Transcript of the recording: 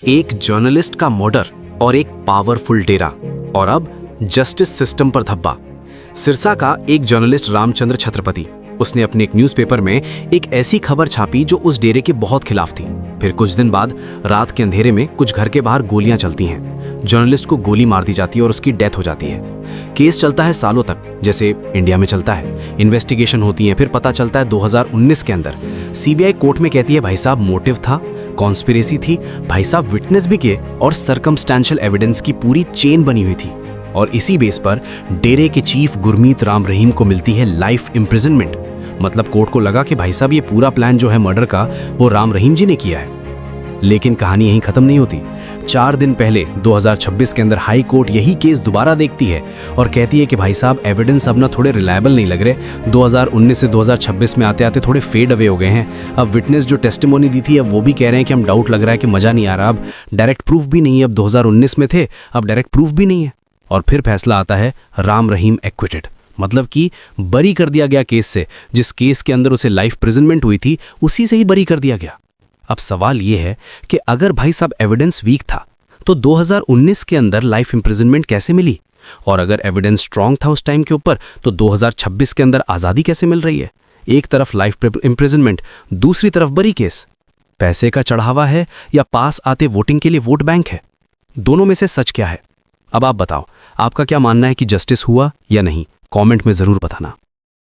एक जर्नलिस्ट का मर्डर और एक पावरफुल डेरा, और अब जस्टिस सिस्टम पर धब्बा। सिरसा का एक जर्नलिस्ट रामचंद्र छत्रपति, उसने अपने एक न्यूज़पेपर में एक ऐसी खबर छापी जो उस डेरे के बहुत खिलाफ थी। फिर कुछ दिन बाद रात के अंधेरे में कुछ घर के बाहर गोलियां चलती हैं। जर्नलिस्ट को गोली मार दी जाती है और उसकी डेथ हो जाती है। केस चलता है सालों तक, जैसे इंडिया में चलता है। इन्वेस्टिगेशन होती है, फिर पता चलता है 2019 के अंदर सीबीआई कोर्ट में कहती है भाई साहब मोटिव था, कॉन्स्पिरेसी थी, भाई साहब विटनेस भी किए और सर्कमस्टेंशियल एविडेंस की पूरी चेन बनी हुई थी। और इसी बेस पर डेरे के चीफ गुरमीत राम रहीम को मिलती है लाइफ इम्प्रिजनमेंट। मतलब कोर्ट को लगा कि भाई साहब ये पूरा प्लान जो है मर्डर का वो राम रहीम जी ने किया है। लेकिन कहानी यहीं खत्म नहीं होती। 4 दिन पहले 2026 के अंदर हाई कोर्ट यही केस दोबारा देखती है और कहती है कि भाई साहब एविडेंस अब ना थोड़े रिलायबल नहीं लग रहे। 2019 से 2026 में आते आते थोड़े फेड अवे हो गए हैं। अब विटनेस जो टेस्टिमोनी दी थी अब वो भी कह रहे हैं कि हम डाउट लग रहा है कि मजा नहीं आ रहा। अब डायरेक्ट प्रूफ भी नहीं है। अब 2019 में थे, अब डायरेक्ट प्रूफ भी नहीं है। और फिर फैसला आता है राम रहीम एक्विटेड, मतलब कि बरी कर दिया गया केस से। जिस केस के अंदर उसे लाइफ प्रिजनमेंट हुई थी उसी से ही बरी कर दिया गया। अब सवाल यह है कि अगर भाई साहब एविडेंस वीक था तो 2019 के अंदर लाइफ इंप्रिजनमेंट कैसे मिली, और अगर एविडेंस स्ट्रांग था उस टाइम के ऊपर तो 2026 के अंदर आज़ादी कैसे मिल रही है। एक तरफ लाइफ इंप्रिजनमेंट, दूसरी तरफ बरी केस। पैसे का चढ़ावा है या पास आते वोटिंग के लिए वोट बैंक है? दोनों में से सच क्या है? अब आप बताओ, आपका क्या मानना है कि जस्टिस हुआ या नहीं? कमेंट में ज़रूर बताना।